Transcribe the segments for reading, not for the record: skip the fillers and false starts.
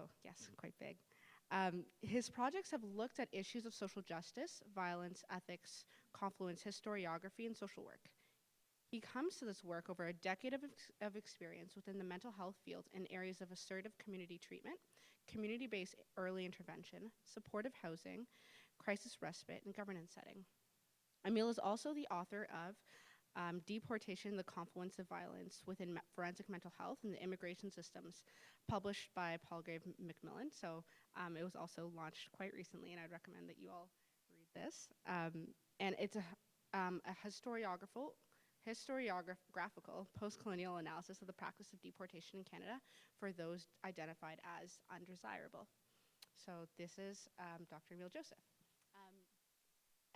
so yes, quite big. His projects have looked at issues of social justice, violence, ethics, confluence, historiography, and social work. He comes to this work over a decade of experience within the mental health field in areas of assertive community treatment, community-based early intervention, supportive housing, crisis respite, and governance setting. Ameil is also the author of Deportation, the Confluence of Violence Within Forensic Mental Health and the Immigration Systems, published by Palgrave Macmillan. So it was also launched quite recently, and I'd recommend that you all read this. And it's a historiographical post-colonial analysis of the practice of deportation in Canada for those identified as undesirable. So this is Dr. Ameil Joseph.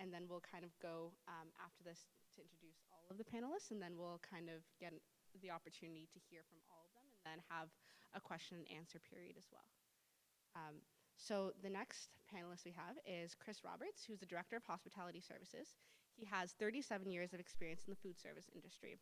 And then we'll kind of go after this to introduce all of the panelists, and then we'll kind of get the opportunity to hear from all of them and then have a question and answer period as well. So the next panelist we have is Chris Roberts, who's the Director of Hospitality Services. He has 37 years of experience in the food service industry.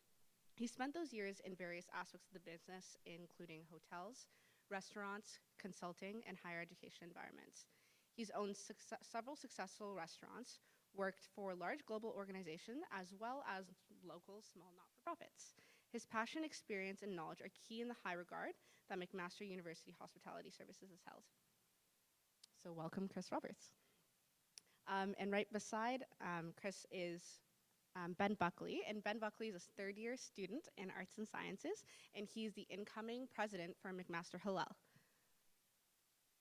He spent those years in various aspects of the business, including hotels, restaurants, consulting, and higher education environments. He's owned several successful restaurants, worked for large global organizations as well as local small not-for-profits. His passion, experience, and knowledge are key in the high regard that McMaster University Hospitality Services has held. So welcome, Chris Roberts. And right beside Chris is Ben Buckley, and Ben Buckley is a third-year student in Arts and Sciences, and he's the incoming president for McMaster Hillel.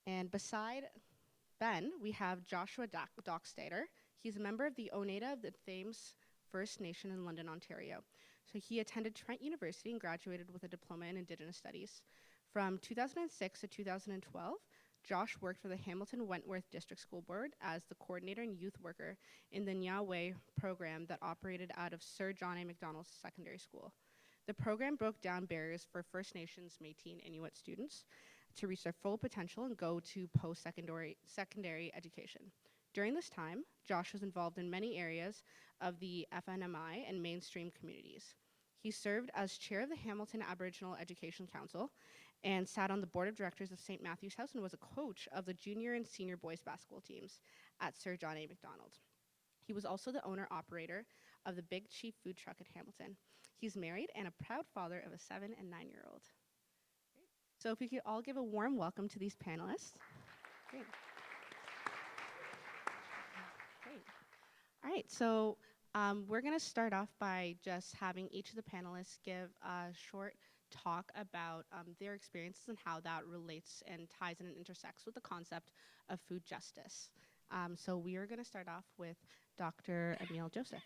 And beside Ben, we have Joshua Dockstator. He's a member of the Oneida of the Thames First Nation in London, Ontario. So he attended Trent University and graduated with a diploma in Indigenous Studies. From 2006 to 2012, Josh worked for the Hamilton Wentworth District School Board as the coordinator and youth worker in the Nya-Way program that operated out of Sir John A. Macdonald's Secondary School. The program broke down barriers for First Nations, Métis, and Inuit students to reach their full potential and go to post-secondary education. During this time, Josh was involved in many areas of the FNMI and mainstream communities. He served as chair of the Hamilton Aboriginal Education Council and sat on the board of directors of St. Matthew's House and was a coach of the junior and senior boys basketball teams at Sir John A. Macdonald. He was also the owner-operator of the Big Chief food truck at Hamilton. He's married and a proud father of a 7- and 9-year-old. So if we could all give a warm welcome to these panelists. Great. Great. All right, so we're going to start off by just having each of the panelists give a short talk about their experiences and how that relates and ties in and intersects with the concept of food justice. So we are going to start off with Dr. Ameil Joseph.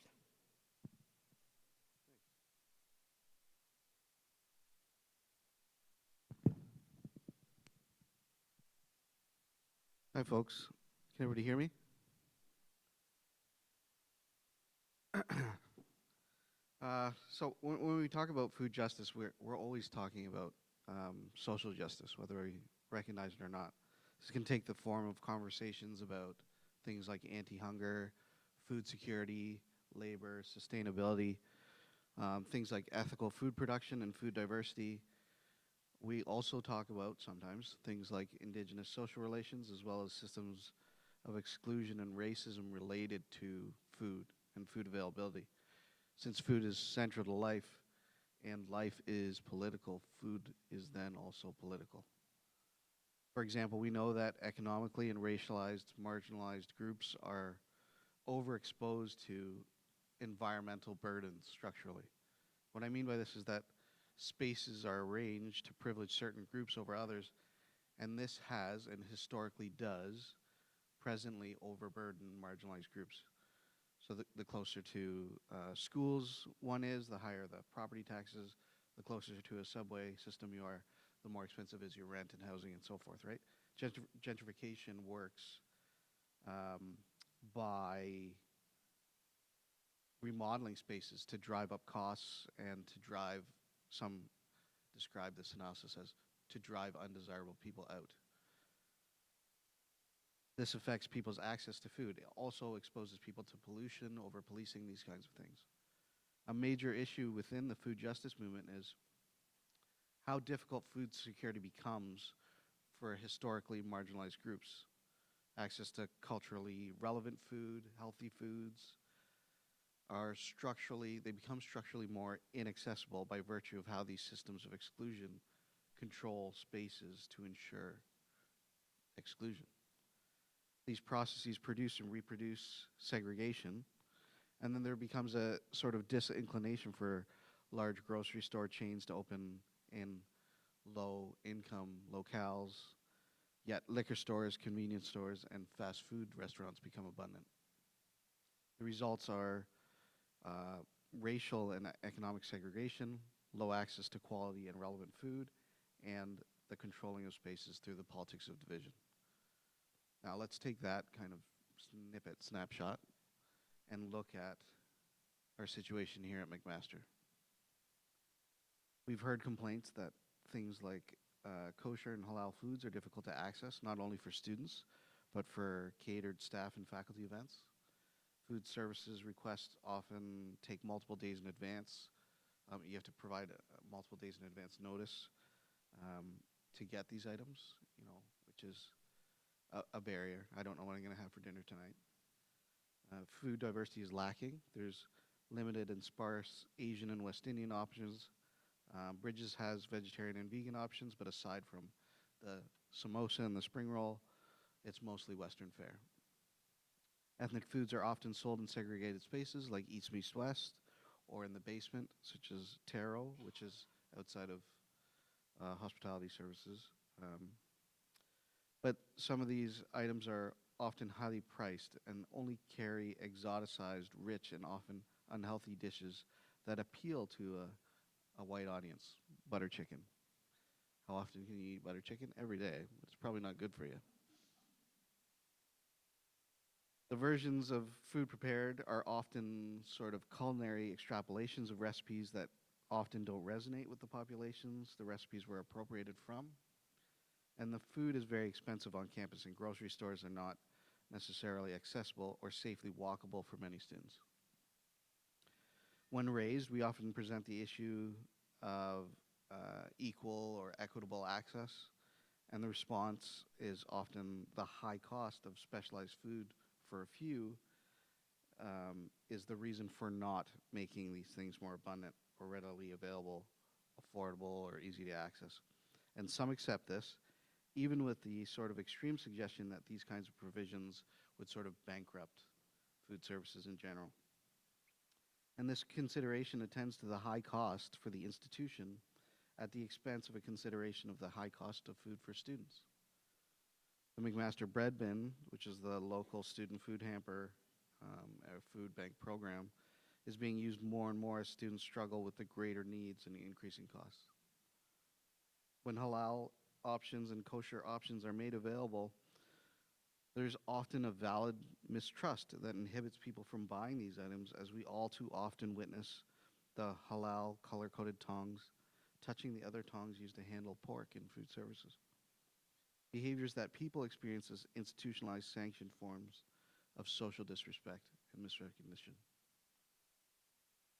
Hi, folks. Can everybody hear me? So when we talk about food justice, we're always talking about social justice, whether we recognize it or not. This can take the form of conversations about things like anti-hunger, food security, labor, sustainability, things like ethical food production and food diversity. We also talk about sometimes things like Indigenous social relations as well as systems of exclusion and racism related to food and food availability. Since food is central to life and life is political, food is then also political. For example, we know that economically and racialized, marginalized groups are overexposed to environmental burdens structurally. What I mean by this is that spaces are arranged to privilege certain groups over others, and this has and historically does presently overburden marginalized groups. So the closer to schools one is, the higher the property taxes, the closer to a subway system you are, the more expensive is your rent and housing and so forth, right? Gentrification works by remodeling spaces to drive up costs and to drive, some describe this analysis as to drive undesirable people out. This affects people's access to food. It also exposes people to pollution, over-policing, these kinds of things. A major issue within the food justice movement is how difficult food security becomes for historically marginalized groups. Access to culturally relevant food, healthy foods, they become structurally more inaccessible by virtue of how these systems of exclusion control spaces to ensure exclusion. These processes produce and reproduce segregation, and then there becomes a sort of disinclination for large grocery store chains to open in low-income locales, yet liquor stores, convenience stores, and fast food restaurants become abundant. The results are racial and economic segregation, low access to quality and relevant food, and the controlling of spaces through the politics of division. Now let's take that kind of snapshot, and look at our situation here at McMaster. We've heard complaints that things like kosher and halal foods are difficult to access, not only for students, but for catered staff and faculty events. Food services requests often take multiple days in advance. You have to provide multiple days in advance notice to get these items, which is a barrier. I don't know what I'm going to have for dinner tonight. Food diversity is lacking. There's limited and sparse Asian and West Indian options. Bridges has vegetarian and vegan options, but aside from the samosa and the spring roll, it's mostly Western fare. Ethnic foods are often sold in segregated spaces like East Meets West, or in the basement, such as Taro, which is outside of hospitality services. But some of these items are often highly priced and only carry exoticized, rich, and often unhealthy dishes that appeal to a white audience. Butter chicken. How often can you eat butter chicken? Every day. It's probably not good for you. The versions of food prepared are often sort of culinary extrapolations of recipes that often don't resonate with the populations the recipes were appropriated from. And the food is very expensive on campus, and grocery stores are not necessarily accessible or safely walkable for many students. When raised, we often present the issue of equal or equitable access, and the response is often the high cost of specialized food for a few is the reason for not making these things more abundant or readily available, affordable, or easy to access. And some accept this, even with the sort of extreme suggestion that these kinds of provisions would sort of bankrupt food services in general. And this consideration attends to the high cost for the institution at the expense of a consideration of the high cost of food for students. The McMaster Bread Bin, which is the local student food hamper food bank program, is being used more and more as students struggle with the greater needs and the increasing costs. When halal options and kosher options are made available, there's often a valid mistrust that inhibits people from buying these items, as we all too often witness the halal color-coded tongs touching the other tongs used to handle pork in food services. Behaviors that people experience as institutionalized sanctioned forms of social disrespect and misrecognition.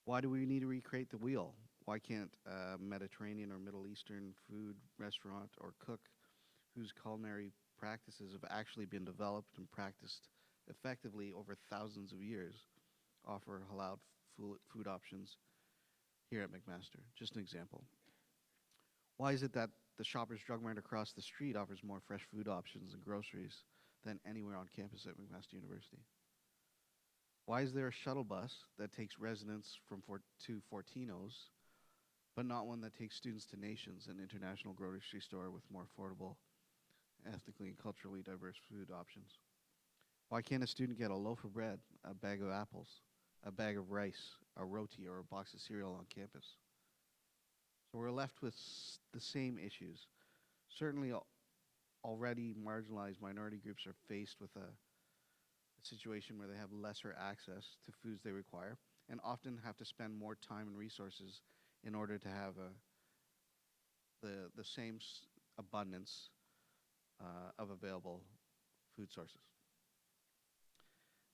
Why do we need to recreate the wheel? Why can't a Mediterranean or Middle Eastern food restaurant or cook whose culinary practices have actually been developed and practiced effectively over thousands of years offer halal food options here at McMaster? Just an example. Why is it that the Shoppers Drug Mart across the street offers more fresh food options and groceries than anywhere on campus at McMaster University? Why is there a shuttle bus that takes residents to Fortino's, but not one that takes students to Nations, an international grocery store with more affordable, ethnically and culturally diverse food options? Why can't a student get a loaf of bread, a bag of apples, a bag of rice, a roti, or a box of cereal on campus? So we're left with the same issues. Certainly already marginalized minority groups are faced with a situation where they have lesser access to foods they require and often have to spend more time and resources in order to have the same abundance of available food sources.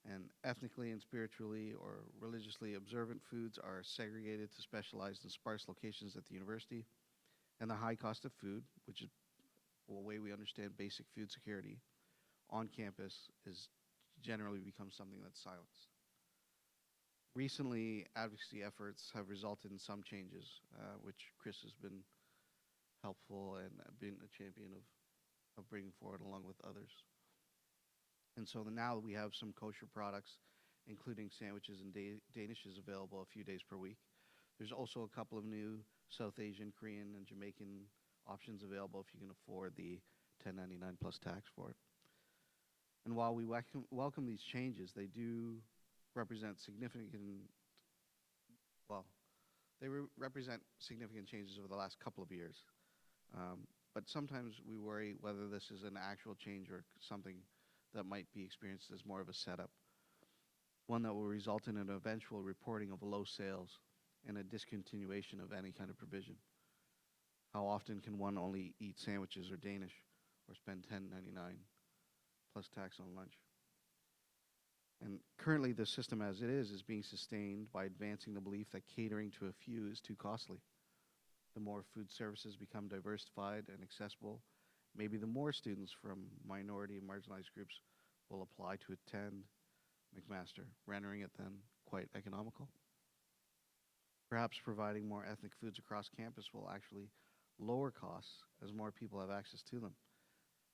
And ethnically and spiritually or religiously observant foods are segregated to specialized and sparse locations at the university. And the high cost of food, which is the way we understand basic food security on campus is generally becomes something that's silenced. Recently, advocacy efforts have resulted in some changes, which Chris has been helpful and been a champion of bringing forward along with others. And so now we have some kosher products, including sandwiches and danishes available a few days per week. There's also a couple of new South Asian, Korean, and Jamaican options available if you can afford the $10.99 plus tax for it. And while we welcome these changes, they do represent represent significant changes over the last couple of years. But sometimes we worry whether this is an actual change or something that might be experienced as more of a setup, one that will result in an eventual reporting of low sales and a discontinuation of any kind of provision. How often can one only eat sandwiches or Danish or spend $10.99 plus tax on lunch? And currently the system as it is being sustained by advancing the belief that catering to a few is too costly. The more food services become diversified and accessible, maybe the more students from minority and marginalized groups will apply to attend McMaster, rendering it then quite economical. Perhaps providing more ethnic foods across campus will actually lower costs as more people have access to them.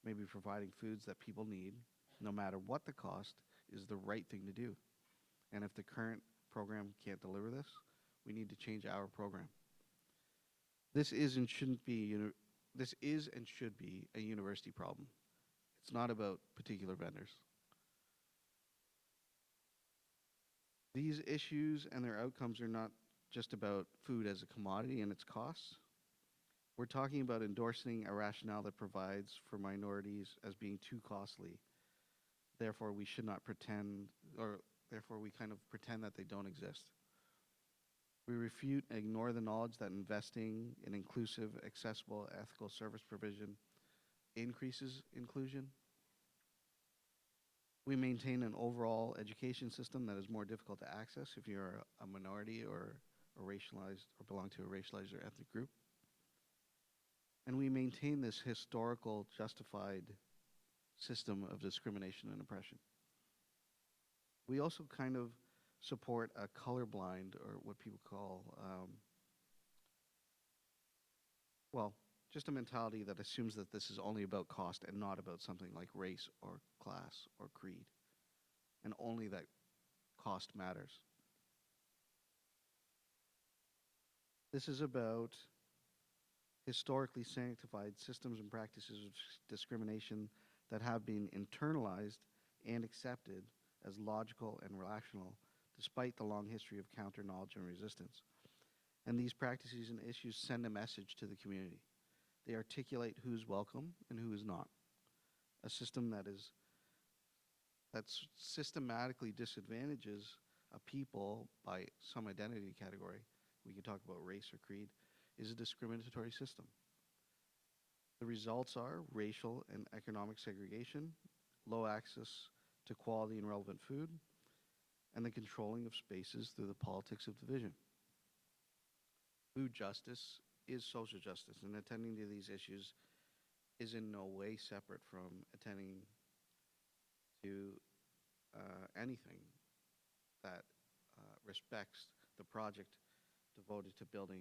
Maybe providing foods that people need, no matter what the cost, is the right thing to do. And if the current program can't deliver this, we need to change our program. This is and should be a university problem. It's not about particular vendors. These issues and their outcomes are not just about food as a commodity and its costs. We're talking about endorsing a rationale that provides for minorities as being too costly. Therefore, we should not pretend, or therefore we kind of pretend that they don't exist. We refute and ignore the knowledge that investing in inclusive, accessible, ethical service provision increases inclusion. We maintain an overall education system that is more difficult to access if you're a minority or a racialized or belong to a racialized or ethnic group. And we maintain this historical justified system of discrimination and oppression. We also kind of support a colorblind, or what people call, just a mentality that assumes that this is only about cost and not about something like race or class or creed, and only that cost matters. This is about historically sanctified systems and practices of discrimination that have been internalized and accepted as logical and rational, despite the long history of counter-knowledge and resistance. And these practices and issues send a message to the community. They articulate who's welcome and who is not. A system that systematically disadvantages a people by some identity category, we can talk about race or creed, is a discriminatory system. The results are racial and economic segregation, low access to quality and relevant food, and the controlling of spaces through the politics of division. Food justice is social justice, and attending to these issues is in no way separate from attending to anything that respects the project devoted to building